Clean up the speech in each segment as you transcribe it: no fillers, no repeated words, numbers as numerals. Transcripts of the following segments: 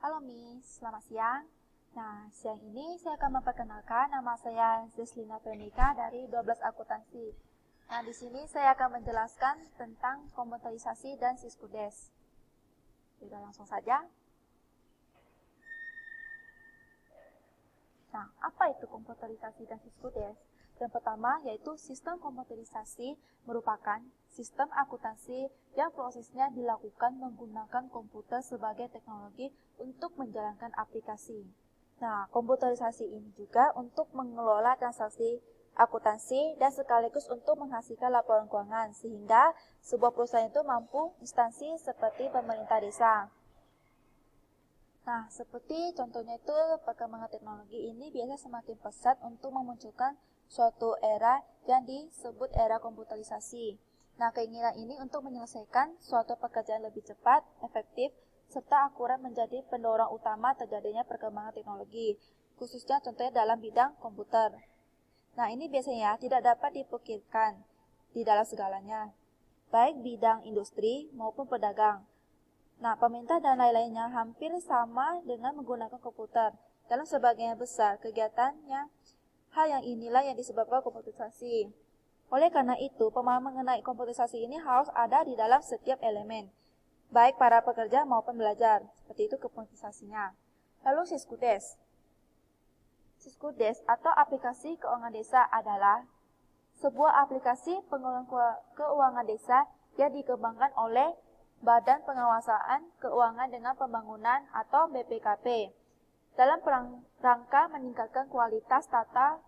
Halo Miss, selamat siang. Nah, siang ini saya akan memperkenalkan nama saya Zeslina Veronica dari 12 Akuntansi. Nah, di sini saya akan menjelaskan tentang komputerisasi dan Siskudes. Sudah langsung saja. Nah, apa itu komputerisasi dan Siskudes? Yang pertama yaitu sistem komputerisasi merupakan sistem akuntansi yang prosesnya dilakukan menggunakan komputer sebagai teknologi untuk menjalankan aplikasi. Nah, komputerisasi ini juga untuk mengelola transaksi akuntansi dan sekaligus untuk menghasilkan laporan keuangan sehingga sebuah perusahaan itu mampu instansi seperti pemerintah desa. Nah, seperti contohnya itu perkembangan teknologi ini biasa semakin pesat untuk memunculkan suatu era yang disebut era komputerisasi. Nah, keinginan ini untuk menyelesaikan suatu pekerjaan lebih cepat, efektif, serta akurat menjadi pendorong utama terjadinya perkembangan teknologi, khususnya contohnya dalam bidang komputer. Nah, ini biasanya tidak dapat dipikirkan di dalam segalanya, baik bidang industri maupun pedagang. Nah, pemerintah dan lain-lainnya hampir sama dengan menggunakan komputer. Dalam sebagian besar kegiatannya, hal yang inilah yang disebabkan komputerisasi. Oleh karena itu, pemahaman mengenai komputerisasi ini harus ada di dalam setiap elemen, baik para pekerja maupun belajar. Seperti itu komputerisasinya. Lalu Siskudes. Siskudes atau aplikasi keuangan desa adalah sebuah aplikasi pengelolaan keuangan desa yang dikembangkan oleh Badan Pengawasan Keuangan dengan Pembangunan atau BPKP dalam rangka meningkatkan kualitas tata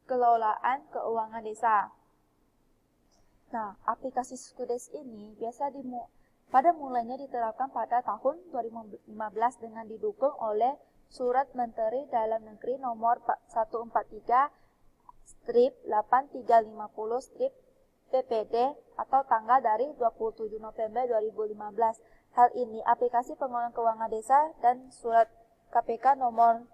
kelolaan keuangan desa. Nah, aplikasi Siskudes ini pada mulanya diterapkan pada tahun 2015 dengan didukung oleh Surat Menteri Dalam Negeri nomor 143/8350/PPD atau tanggal dari 27 November 2015. Hal ini aplikasi pengelolaan keuangan desa dan surat KPK nomor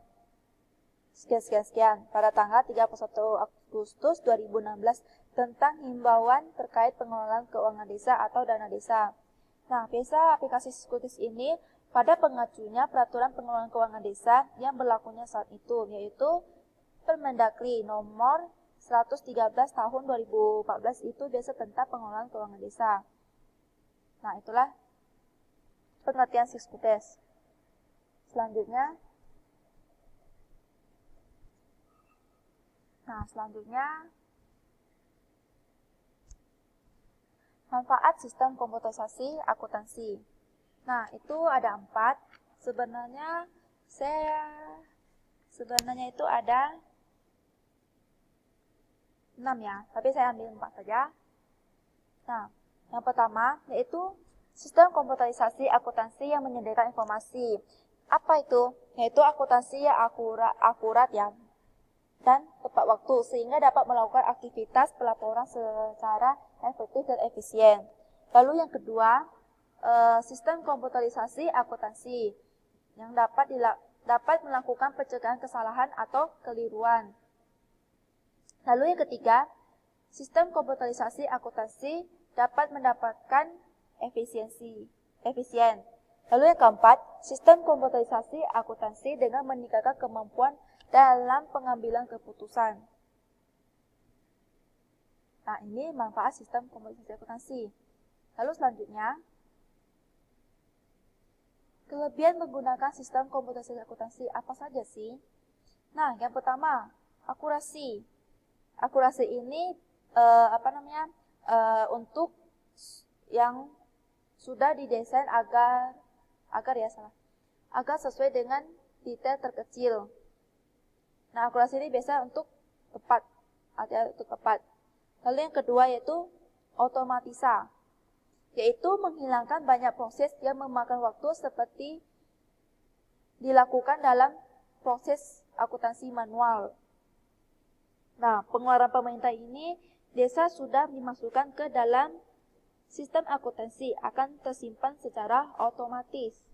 sekian pada tanggal 31 Agustus 2016 tentang himbauan terkait pengelolaan keuangan desa atau dana desa. Nah, biasa aplikasi Siskudes ini pada pengacunya peraturan pengelolaan keuangan desa yang berlakunya saat itu, yaitu Permendagri nomor 113 tahun 2014 itu biasa tentang pengelolaan keuangan desa. Nah, itulah pengertian Siskudes. Selanjutnya manfaat sistem komputerisasi akuntansi. Nah, itu ada 4. Sebenarnya itu ada 6 ya, tapi saya ambil 4 saja. Nah, yang pertama yaitu sistem komputerisasi akuntansi yang menyediakan informasi. Apa itu? Yaitu akuntansi yang akurat ya, dan tepat waktu sehingga dapat melakukan aktivitas pelaporan secara efektif dan efisien. Lalu yang kedua, sistem komputerisasi akuntansi yang dapat melakukan pencegahan kesalahan atau keliruan. Lalu yang ketiga, sistem komputerisasi akuntansi dapat mendapatkan efisien. Lalu yang keempat, sistem komputerisasi akuntansi dengan meningkatkan kemampuan dalam pengambilan keputusan. Nah, ini manfaat sistem komputerisasi akuntansi. Lalu selanjutnya, kelebihan menggunakan sistem komputerisasi akuntansi apa saja sih? Nah, yang pertama, akurasi. Akurasi ini untuk yang sudah didesain agar sesuai dengan detail terkecil. Nah, akurasi ini biasa untuk tepat. Lalu yang kedua yaitu otomatisa, yaitu menghilangkan banyak proses yang memakan waktu seperti dilakukan dalam proses akuntansi manual. Nah, pengeluaran pemerintah ini desa sudah dimasukkan ke dalam sistem akuntansi akan tersimpan secara otomatis.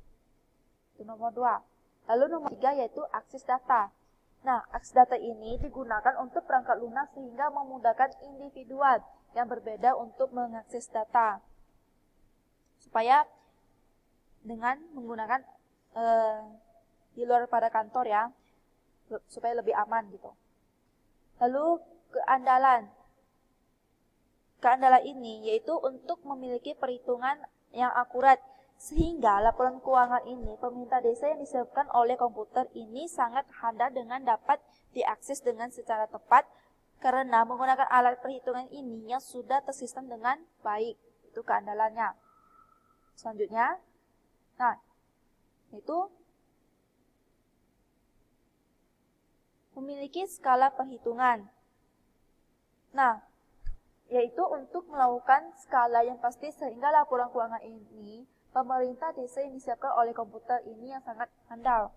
Itu nomor 2. Lalu nomor 3 yaitu akses data. Nah, akses data ini digunakan untuk perangkat lunak sehingga memudahkan individual yang berbeda untuk mengakses data. Supaya dengan menggunakan di luar pada kantor ya, supaya lebih aman gitu. Lalu keandalan ini yaitu untuk memiliki perhitungan yang akurat, sehingga laporan keuangan ini pemerintah desa yang disiapkan oleh komputer ini sangat handal dengan dapat diakses dengan secara tepat karena menggunakan alat perhitungan ini yang sudah tersistem dengan baik. Itu keandalannya. Selanjutnya, yaitu memiliki skala perhitungan. Yaitu untuk melakukan skala yang pasti sehingga laporan keuangan ini pemerintah desa yang disiapkan oleh komputer ini yang sangat handal.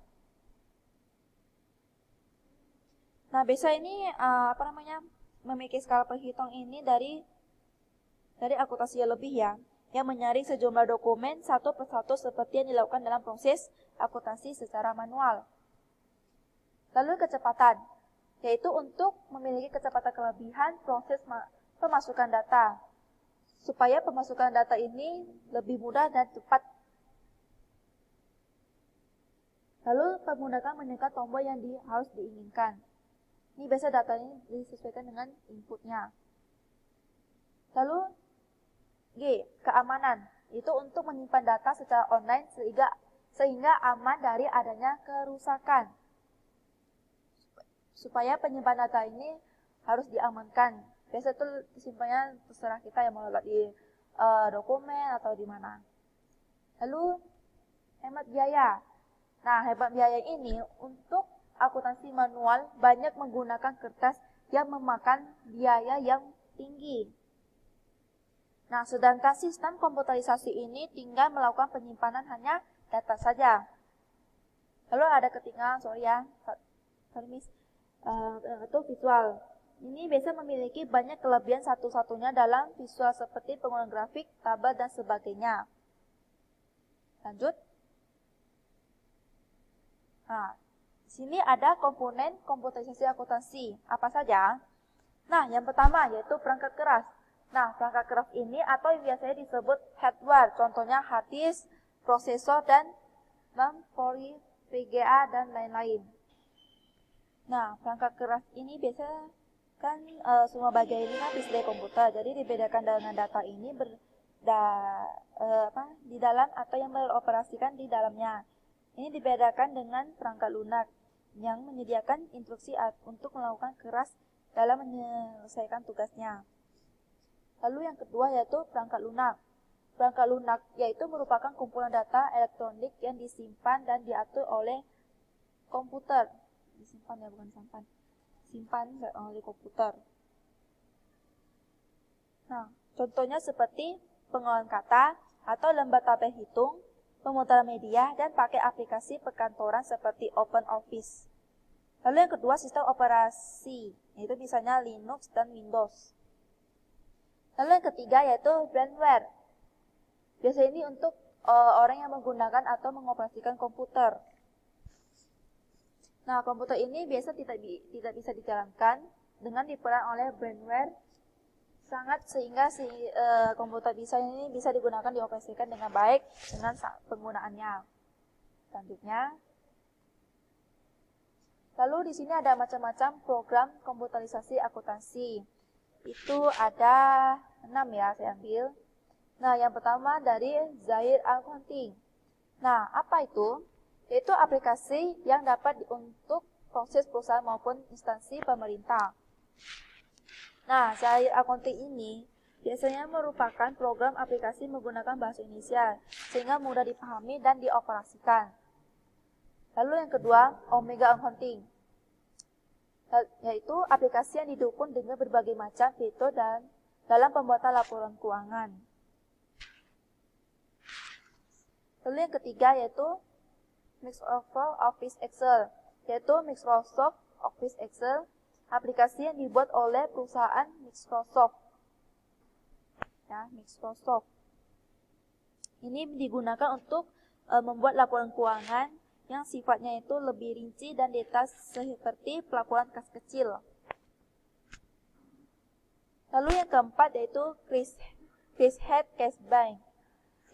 Biasa ini memiliki skala perhitungan ini dari akuntansi yang lebih ya, yang menyaring sejumlah dokumen satu persatu seperti yang dilakukan dalam proses akuntansi secara manual. Lalu kecepatan, yaitu untuk memiliki kecepatan kelebihan proses pemasukan data, supaya pemasukan data ini lebih mudah dan cepat. Lalu menggunakan menekan tombol yang harus diinginkan. Ini biasa data ini disesuaikan dengan inputnya. Lalu G, keamanan, itu untuk menyimpan data secara online sehingga aman dari adanya kerusakan. Supaya penyimpanan data ini harus diamankan. Biasa itu disimpannya terserah kita yang mau letak di dokumen atau di mana. Lalu hemat biaya. Hemat biaya ini untuk akuntansi manual banyak menggunakan kertas yang memakan biaya yang tinggi. Sedangkan sistem komputerisasi ini tinggal melakukan penyimpanan hanya data saja. Lalu ada ketinggalan, itu visual. Ini biasa memiliki banyak kelebihan satu-satunya dalam visual seperti penggunaan grafik, tabel, dan sebagainya. Lanjut. Di sini ada komponen komputerisasi akuntansi. Apa saja? Yang pertama yaitu perangkat keras. Perangkat keras ini atau yang biasanya disebut hardware, contohnya hard disk, prosesor, dan memori VGA dan lain-lain. Perangkat keras ini biasanya kan semua bagian ini kan display komputer, jadi dibedakan dengan data ini di dalam atau yang beroperasikan di dalamnya. Ini dibedakan dengan perangkat lunak yang menyediakan instruksi untuk melakukan keras dalam menyelesaikan tugasnya. Lalu yang kedua yaitu perangkat lunak. Perangkat lunak yaitu merupakan kumpulan data elektronik yang disimpan dan diatur oleh komputer. Disimpan oleh komputer. Contohnya seperti pengolahan kata atau lembar tabel hitung, pemutaran media, dan pakai aplikasi perkantoran seperti OpenOffice. Lalu yang kedua sistem operasi, yaitu misalnya Linux dan Windows. Lalu yang ketiga yaitu brandware. Biasanya ini untuk orang yang menggunakan atau mengoperasikan komputer. Komputer ini biasa tidak bisa dijalankan dengan diperan oleh brandware sehingga komputer ini bisa digunakan dioperasikan dengan baik dengan penggunaannya. Selanjutnya, lalu di sini ada macam-macam program komputerisasi akuntansi. Itu ada 6 ya, saya ambil. Yang pertama dari Zahir Accounting. Apa itu? Yaitu aplikasi yang dapat untuk proses perusahaan maupun instansi pemerintah. Zahir Accounting ini biasanya merupakan program aplikasi menggunakan bahasa Indonesia sehingga mudah dipahami dan dioperasikan. Lalu yang kedua, Omega Accounting, yaitu aplikasi yang didukung dengan berbagai macam fitur dan dalam pembuatan laporan keuangan. Lalu yang ketiga yaitu Microsoft Office Excel, yaitu Microsoft Office Excel, aplikasi yang dibuat oleh perusahaan Microsoft. Microsoft. Ini digunakan untuk membuat laporan keuangan yang sifatnya itu lebih rinci dan detail seperti pelaporan kas kecil. Lalu yang keempat yaitu Chris Head Cash Bank.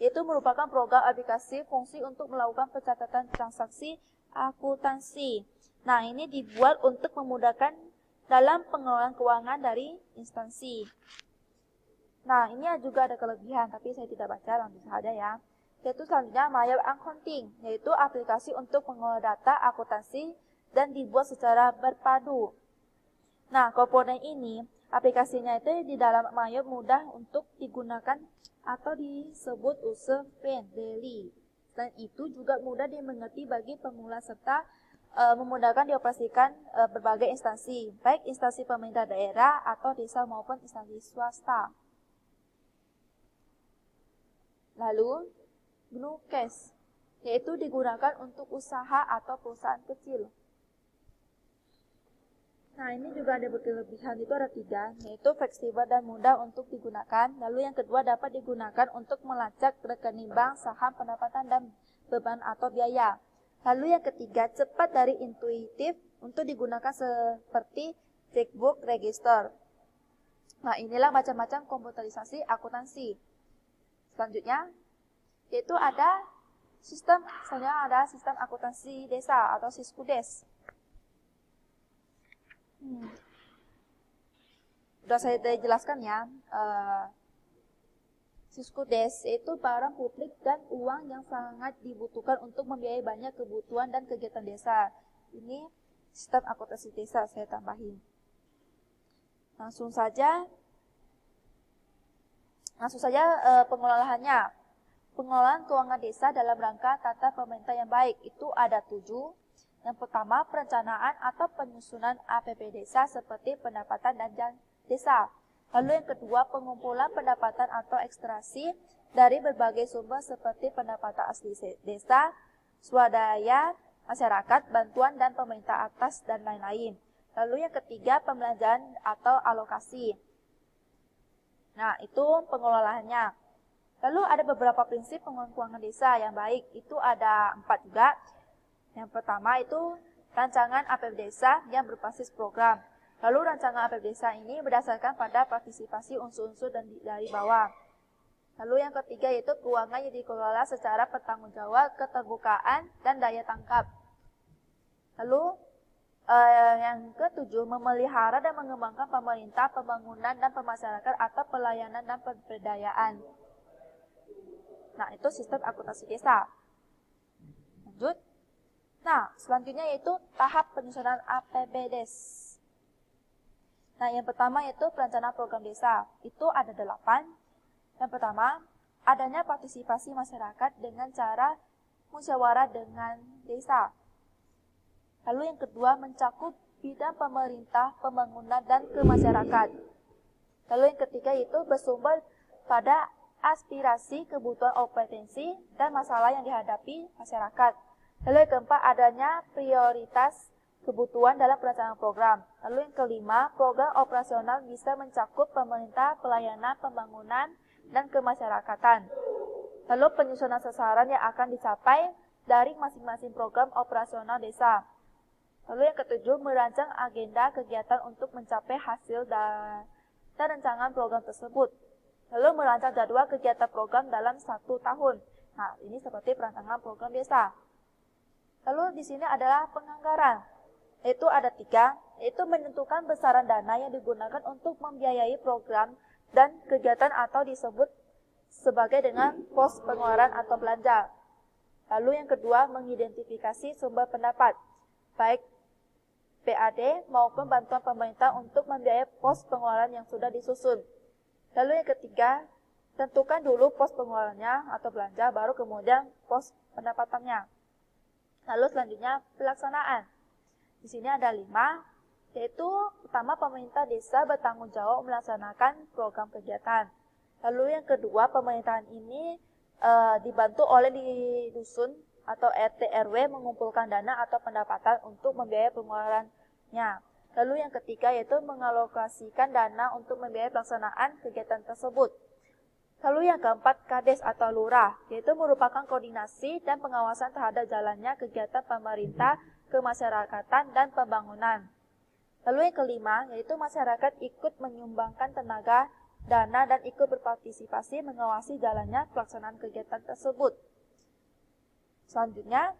yaitu merupakan program aplikasi fungsi untuk melakukan pencatatan transaksi akuntansi. Nah, ini dibuat untuk memudahkan dalam pengelolaan keuangan dari instansi. Nah, ini juga ada kelebihan, tapi saya tidak baca, langsung saja ya. Yaitu selanjutnya Maya Accounting, yaitu aplikasi untuk mengolah data akuntansi dan dibuat secara berpadu. Nah, komponen ini, aplikasinya itu di dalam Maya mudah untuk digunakan atau disebut user friendly. Dan itu juga mudah dimengerti bagi pemula serta memudahkan dioperasikan berbagai instansi, baik instansi pemerintah daerah atau desa maupun instansi swasta. Lalu, GNU Cash, yaitu digunakan untuk usaha atau perusahaan kecil. Nah, ini juga ada kelebihan, itu ada 3, yaitu fleksibel dan mudah untuk digunakan. Lalu yang kedua dapat digunakan untuk melacak rekening bank, saham, pendapatan, dan beban atau biaya. Lalu yang ketiga, cepat dari intuitif untuk digunakan seperti checkbook register. Nah, inilah macam-macam komputerisasi akuntansi. Selanjutnya, yaitu ada sistem akuntansi desa atau Siskudes. Sudah saya jelaskan ya, Siskudes itu barang publik dan uang yang sangat dibutuhkan untuk membiayai banyak kebutuhan dan kegiatan desa. Ini sistem akuntansi desa saya tambahin. Langsung saja pengelolaannya. Pengelolaan keuangan desa dalam rangka tata pemerintah yang baik itu ada 7. Yang pertama, perencanaan atau penyusunan APB desa seperti pendapatan dan desa. Lalu yang kedua, pengumpulan pendapatan atau ekstraksi dari berbagai sumber seperti pendapatan asli desa, swadaya, masyarakat, bantuan dan pemerintah atas, dan lain-lain. Lalu yang ketiga, pembelanjaan atau alokasi. Nah, itu pengelolaannya. Lalu ada beberapa prinsip pengelolaan keuangan desa yang baik. Itu ada 4 juga. Yang pertama itu rancangan APB desa yang berbasis program. Lalu rancangan APB desa ini berdasarkan pada partisipasi unsur-unsur dari bawah. Lalu yang ketiga yaitu keuangan yang dikelola secara bertanggungjawab, keterbukaan, dan daya tangkap. Lalu yang ketujuh, memelihara dan mengembangkan pemerintah, pembangunan, dan pemasyarakat atau pelayanan dan pemberdayaan. Nah, itu sistem akuntansi desa. Lanjut. Nah, selanjutnya yaitu tahap penyusunan APBDes. Nah, yang pertama yaitu perencanaan program desa. Itu ada 8. Yang pertama, adanya partisipasi masyarakat dengan cara musyawarah dengan desa. Lalu yang kedua, mencakup bidang pemerintah, pembangunan, dan kemasyarakat. Lalu yang ketiga yaitu bersumber pada aspirasi, kebutuhan, kompetensi, dan masalah yang dihadapi masyarakat. Lalu yang keempat, adanya prioritas kebutuhan dalam perencanaan program. Lalu yang kelima, program operasional bisa mencakup pemerintah, pelayanan, pembangunan, dan kemasyarakatan. Lalu penyusunan sasaran yang akan dicapai dari masing-masing program operasional desa. Lalu yang ketujuh, merancang agenda kegiatan untuk mencapai hasil dan rancangan program tersebut. Lalu merancang jadwal kegiatan program dalam 1 tahun. Nah, ini seperti perancangan program desa. Lalu di sini adalah penganggaran. Itu ada 3, yaitu menentukan besaran dana yang digunakan untuk membiayai program dan kegiatan atau disebut sebagai dengan pos pengeluaran atau belanja. Lalu yang kedua, mengidentifikasi sumber pendapat, baik PAD maupun bantuan pemerintah untuk membiayai pos pengeluaran yang sudah disusun. Lalu yang ketiga, tentukan dulu pos pengeluarannya atau belanja, baru kemudian pos pendapatannya. Lalu selanjutnya pelaksanaan. Di sini ada 5, yaitu pertama pemerintah desa bertanggung jawab melaksanakan program kegiatan. Lalu yang kedua, pemerintahan ini dibantu oleh di dusun atau RT RW mengumpulkan dana atau pendapatan untuk membiayai pengeluarannya. Lalu yang ketiga yaitu mengalokasikan dana untuk membiayai pelaksanaan kegiatan tersebut. Lalu yang keempat, Kades atau Lurah, yaitu merupakan koordinasi dan pengawasan terhadap jalannya kegiatan pemerintah, kemasyarakatan, dan pembangunan. Lalu yang kelima, yaitu masyarakat ikut menyumbangkan tenaga dana, dan ikut berpartisipasi mengawasi jalannya pelaksanaan kegiatan tersebut. Selanjutnya,